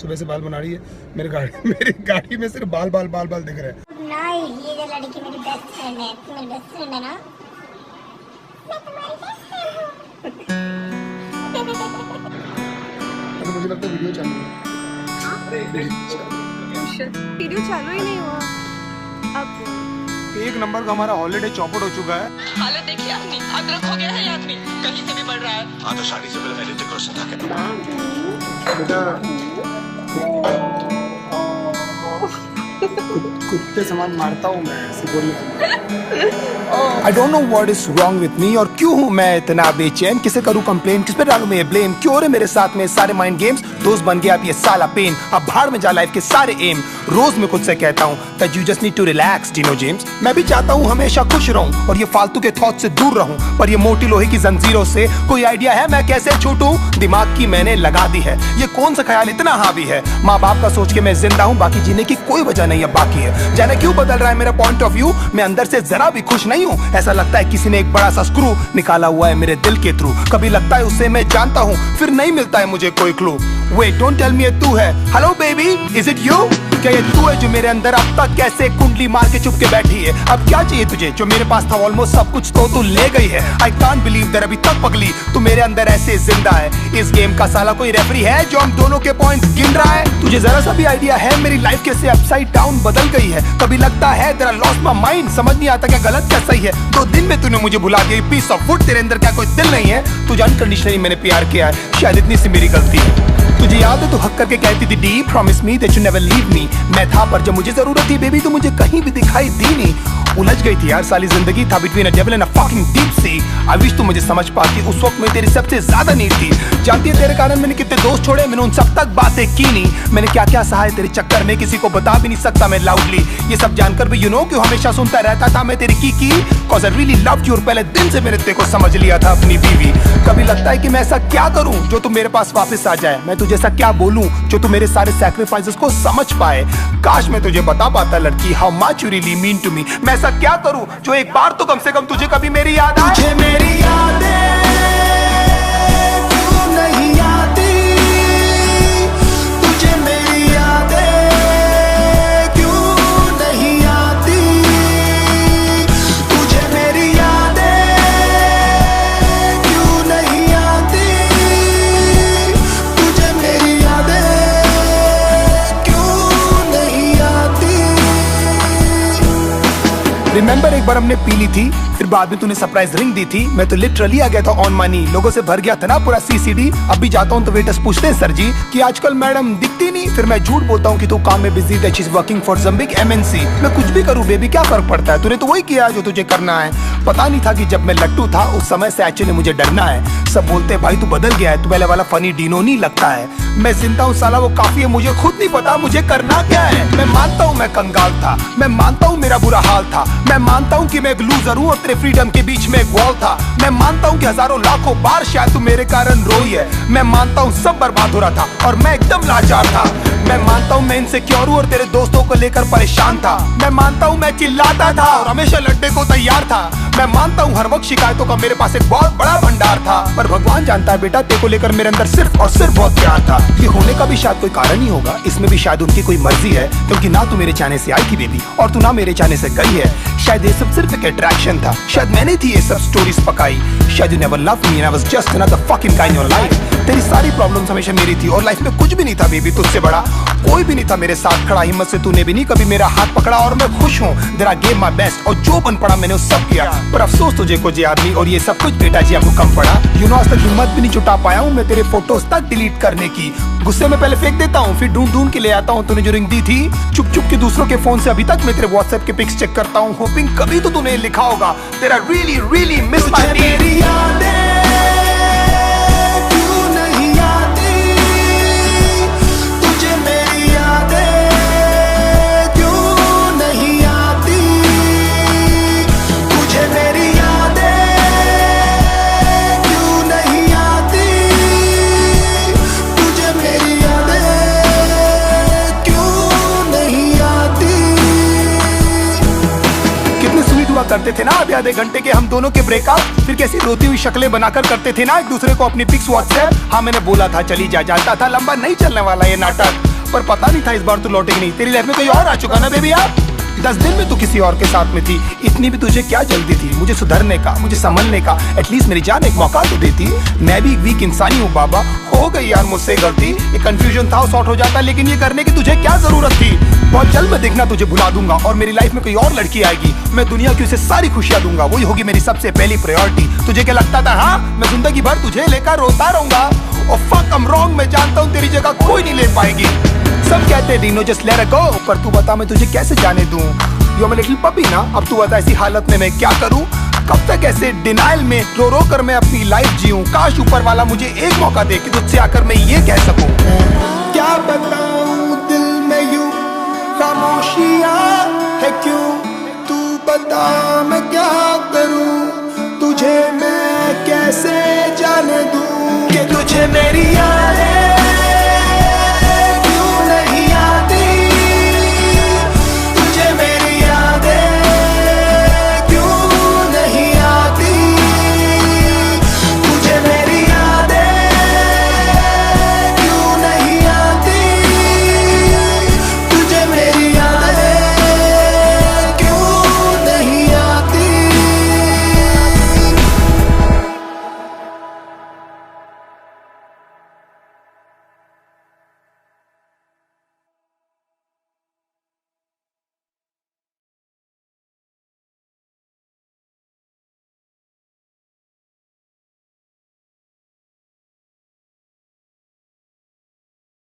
सुबह से बाल बना रही है। मेरी गाड़ी में सिर्फ बाल बाल बाल बाल दिख रहे हैं। नहीं, ये जो लड़की मेरी बेस्ट फ्रेंड है, तू मेरी बेस्ट फ्रेंड है ना? मैं तुम्हारी बेस्ट फ्रेंड हूँ। तो मुझे लगता है वीडियो चालू है। वीडियो चालू ही नहीं हुआ। अब एक नंबर का हमारा हॉलीडे चौपट हो चुका है। हालत देखिए आदमी, अदरक हो गया है ये आदमी, कहीं से भी बढ़ रहा है। हाँ तो शादी से पहले ऋतिक रोशन था। बेटा कुत्ते समान मारता हूँ मैं, ऐसे बोलिए। I don't know what is wrong with me और क्यों हूँ मैं इतना बेचैन, किसे करूँ कंप्लेन, किस पे डालूं मैं ब्लेम, क्यों हो रहे मेरे साथ में सारे माइंड गेम्स, दोस्त बन गया अब ये साला पेन, अब भाड़ में जा लाइफ के सारे एम, रोज मैं खुद से कहता हूँ that you just need to relax, Dino James. मैं भी चाहता हूँ हमेशा खुश रहूं और ये फालतू के थॉट से दूर रहूं, पर ये मोटी लोहे की जंजीरों से कोई आइडिया है मैं कैसे छूटूं, दिमाग की मैंने लगा दी है, ये कौन सा ख्याल इतना हावी है, माँ बाप का सोच के मैं जिंदा हूँ, बाकी जीने की कोई वजह नहीं है बाकी है, जाने क्यों बदल रहा है मेरा पॉइंट ऑफ व्यू, मैं अंदर से जरा भी खुश नहीं हूँ, ऐसा लगता है किसी ने एक बड़ा सा स्क्रू निकाला हुआ है मेरे दिल के थ्रू, कभी लगता है उसे मैं जानता हूँ फिर नहीं मिलता है मुझे कोई clue, wait don't tell me ये तू है, hello baby is it you, क्या ये तू है जो मेरे अंदर अब तक कैसे कुंडली मार के चुप के बैठी है, अब क्या चाहिए तुझे जो मेरे पास था ऑलमोस्ट सब कुछ तो तू ले गई है, आई कांट बिलीव दैट अभी तक पगली तू मेरे अंदर ऐसे जिंदा है, इस गेम का साला कोई रेफरी है जो हम दोनों के पॉइंट्स गिन रहा है, तुझे जरा सा भी आइडिया है मेरी लाइफ कैसे अपसाइड डाउन बदल गई है, कभी लगता है तेरा लॉस्ट माय माइंड, समझ नहीं आता क्या गलत क्या सही है, 2 दिन में तूने मुझे भुला दिया, पीस ऑफ वुड तेरे अंदर क्या कोई दिल नहीं है, तुझे अनकंडीशनली मैंने प्यार किया है, शायद इतनी सी मेरी गलती है, तुझे याद है तू हक करके कहती थी D promise me that you never leave me, मैं था पर जब मुझे जरूरत थी बेबी तो मुझे कहीं भी दिखाई दी नहीं, उलझ गई थी यार साली जिंदगी था between a devil and a fucking deep sea, I wish तू मुझे समझ पाती, उस वक्त में तेरी सबसे ज्यादा नीड थी, जानती है तेरे कारण मैंने कितने दोस्त छोड़े, मैंने उन सब तक बातें की नहीं, मैंने क्या क्या सहा है तेरे चक्कर में किसी को बता भी नहीं सकता मैं लाउडली, ये सब जानकर भी यू नो क्यों हमेशा सुनता रहता था मैं तेरी की cause I really loved you और पहले दिन से मैंने तेरे को समझ लिया था अपनी बीवी, कभी लगता है कि मैं ऐसा क्या करूं जो तू मेरे पास वापस आ जाए, मैं तुझे ऐसा क्या बोलूं जो तू मेरे सारे सैक्रिफाइसेस को समझ पाए, काश मैं तुझे बता पाता लड़की how much you really mean to me, मैं ऐसा क्या करूं जो एक बार तो कम से कम तुझे कभी मेरी याद आए, तुझे मेरी यादें क्यों नहीं आती, तुझे मेरी यादें क्यों नहीं आती, तुझे मेरी यादें क्यों नहीं आती, तुझे मेरी यादें क्यों नहीं आती, रिमेंबर एक बार हमने पी ली थी फिर बाद में तूने सरप्राइज रिंग दी थी, मैं तो लिटरली आ गया था ऑन मनी, लोगों से भर गया था ना पूरा सीसीडी, अब भी जाता हूँ तो वेटर्स पूछते हैं सर जी कि आजकल मैडम दिखती नहीं, फिर मैं झूठ बोलता हूँ कि तू काम में busy that she is working for some big MNC, मैं कुछ भी करूँ बेबी क्या फर्क पड़ता है, तूने तो वही किया जो तुझे करना है, पता नहीं था कि जब मैं लट्टू था उस समय से एक्चुअली मुझे डरना है, सब बोलते हैं भाई तू बदल गया है, तू पहले वाला फनी डीनो नहीं लगता है, मैं जिंदा हूँ साला वो काफी है, मुझे खुद नहीं पता मुझे करना क्या है, मैं मानता हूँ मैं कंगाल था, मैं मानता हूँ मेरा बुरा हाल था, मैं मानता हूँ कि मैं एक लूजर हूँ और तेरे फ्रीडम के बीच में एक वॉल था, मैं मानता हूँ कि हजारों लाखों बार शायद तू मेरे कारण रोई है, मैं मानता हूँ सब बर्बाद हो रहा था और मैं एकदम लाचार था, मैं मानता हूँ मैं इनसिक्योर हूँ और तेरे दोस्तों को लेकर परेशान था, मैं मानता हूँ मैं चिल्लाता था और हमेशा लड़ने को तैयार था, मैं मानता हूँ हर वक्त शिकायतों का मेरे पास एक बहुत बड़ा भंडार था, पर भगवान जानता है बेटा तेरे को लेकर मेरे अंदर सिर्फ और सिर्फ बहुत प्यार था, ये होने का भी शायद कोई कारण ही होगा, इसमें भी शायद उनकी कोई मर्जी है, क्योंकि ना तू मेरे चाहने से आई थी बेबी और तू ना मेरे चाहने से गई है, शायद ये सब सिर्फ एक अट्रैक्शन था, शायद मैंने थी ये सब स्टोरीज पकाई, शायद you never loved me and I was just another fucking guy in your life, तेरी सारी प्रॉब्लम्स हमेशा मेरी थी और लाइफ में कुछ भी नहीं था बेबी तुझसे बड़ा, कोई भी नहीं था मेरे साथ खड़ा, हिम्मत से तूने भी नहीं कभी मेरा हाथ पकड़ा और मैं खुश हूँ that I gave my best और जो बन पड़ा मैंने उस सब किया, पर अफसोस तुझे कुछ याद नहीं और ये सब कुछ बेटा जी आपको कम पड़ा, यू नो आज तक हिम्मत भी नहीं जुटा पाया हूँ मैं तेरे फोटोज तक डिलीट करने की, गुस्से में पहले फेंक देता हूँ फिर ढूंढ ढूंढ के ले आता हूँ, तूने जो रिंग दी थी चुप चुप के दूसरों के फोन से अभी तक मैं तेरे व्हाट्सएप के पिक्स चेक करता हूँ, होपिंग कभी तो तूने लिखा होगा तेरा रियली रियली मिस माय मेरी यादें क्यों नहीं आती, तुझे मेरी यादें क्यों नहीं आती, तुझे मेरी यादें क्यों नहीं आती, तुझे मेरी यादें क्यों नहीं आती, कितने स्वीट हुआ करते थे ना आधे घंटे के हम दोनों के ब्रेकअप, फिर कैसी रोती हुई शक्लें बनाकर करते थे ना एक दूसरे को अपनी पिक्स व्हाट्सएप, हाँ मैंने बोला था चली जा, जानता था लंबा नहीं चलने वाला ये नाटक, पर पता नहीं था इस बार तू लौटेगी नहीं। तेरी लाइफ में कोई और आ चुका ना बेबी यार। 10 दिन में तू किसी और के साथ में थी, इतनी भी तुझे क्या जल्दी थी मुझे सुधरने का, मुझे संभलने का। एटलीस्ट मेरी जान एक मौका तो देती। मैं भी एक वीक इंसान ही हूँ बाबा, हो गई यार मुझसे गलती। ये कंफ्यूजन था वो सॉर्ट हो जाता, लेकिन ये करने की तुझे क्या जरूरत थी। बहुत जल्द मैं देखना तुझे भुला दूंगा और मेरी लाइफ में कोई और लड़की आएगी, मैं दुनिया की उसे सारी खुशियां दूंगा, वही होगी मेरी सबसे पहली प्रायोरिटी। तुझे क्या लगता था हाँ मैं जिंदगी भर तुझे लेकर रोता रहूंगा? और फक आई एम रॉन्ग, मैं जानता हूँ तेरी जगह कोई नहीं ले पाएगी। सब कहते Dino just let it go, पर तू बता मैं तुझे कैसे जाने दूं। You are my little puppy ना, अब तू बता ऐसी हालत में मैं क्या करूं? कब तक ऐसे डिनाइल में रो रो कर मैं अपनी लाइफ जीऊं? काश ऊपर वाला मुझे एक मौका दे कि तुझसे आकर मैं ये कह सकूं। क्या बताऊं दिल में यूं खामोशियां है क्यों? तू बता मैं क्या करूं, तुझे मैं कैसे जाने दूं कि तुझे मेरी